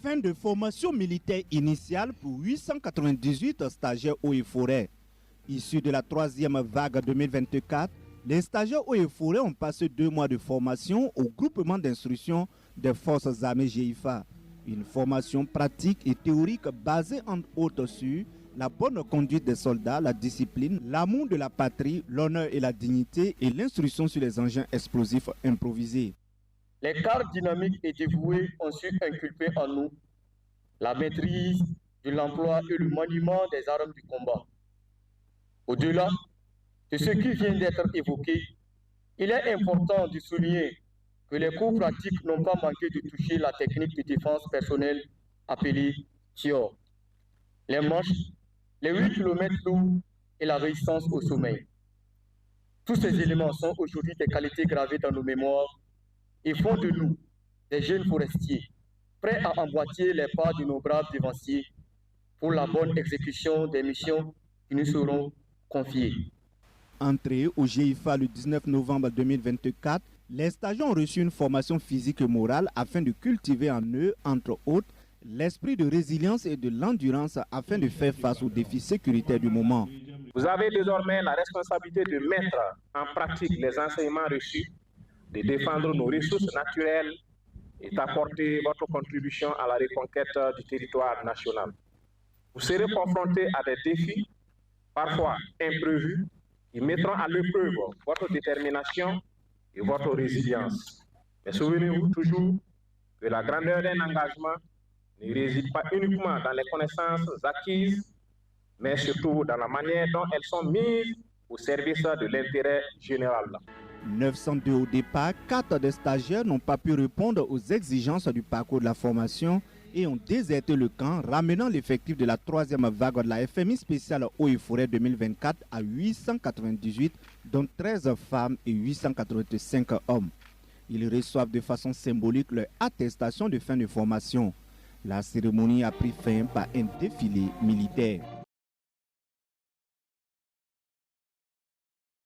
Fin de formation militaire initiale pour 898 stagiaires eaux et forêts. Issus de la troisième vague 2024, les stagiaires eaux et forêts ont passé 2 mois de formation au groupement d'instruction des forces armées GIFA. Une formation pratique et théorique basée entre autres sur la bonne conduite des soldats, la discipline, l'amour de la patrie, l'honneur et la dignité et l'instruction sur les engins explosifs improvisés. Les cadres dynamiques et dévoués ont su inculper en nous la maîtrise de l'emploi et le maniement des armes du combat. Au-delà de ce qui vient d'être évoqué, il est important de souligner que les cours pratiques n'ont pas manqué de toucher la technique de défense personnelle appelée TIOR, les marches, les 8 km lourds et la résistance au sommeil. Tous ces éléments sont aujourd'hui des qualités gravées dans nos mémoires et font de nous des jeunes forestiers, prêts à emboîter les pas de nos braves devanciers pour la bonne exécution des missions qui nous seront confiées. Entrés au GIFA le 19 novembre 2024, les stagiaires ont reçu une formation physique et morale afin de cultiver en eux, entre autres, l'esprit de résilience et de l'endurance afin de faire face aux défis sécuritaires du moment. Vous avez désormais la responsabilité de mettre en pratique les enseignements reçus, de défendre nos ressources naturelles et d'apporter votre contribution à la reconquête du territoire national. Vous serez confrontés à des défis, parfois imprévus, qui mettront à l'épreuve votre détermination et votre résilience. Mais souvenez-vous toujours que la grandeur d'un engagement ne réside pas uniquement dans les connaissances acquises, mais surtout dans la manière dont elles sont mises au service de l'intérêt général. 902 au départ, 4 des stagiaires n'ont pas pu répondre aux exigences du parcours de la formation et ont déserté le camp, ramenant l'effectif de la troisième vague de la FMI spéciale Eaux et Forêts 2024 à 898, dont 13 femmes et 885 hommes. Ils reçoivent de façon symbolique leur attestation de fin de formation. La cérémonie a pris fin par un défilé militaire.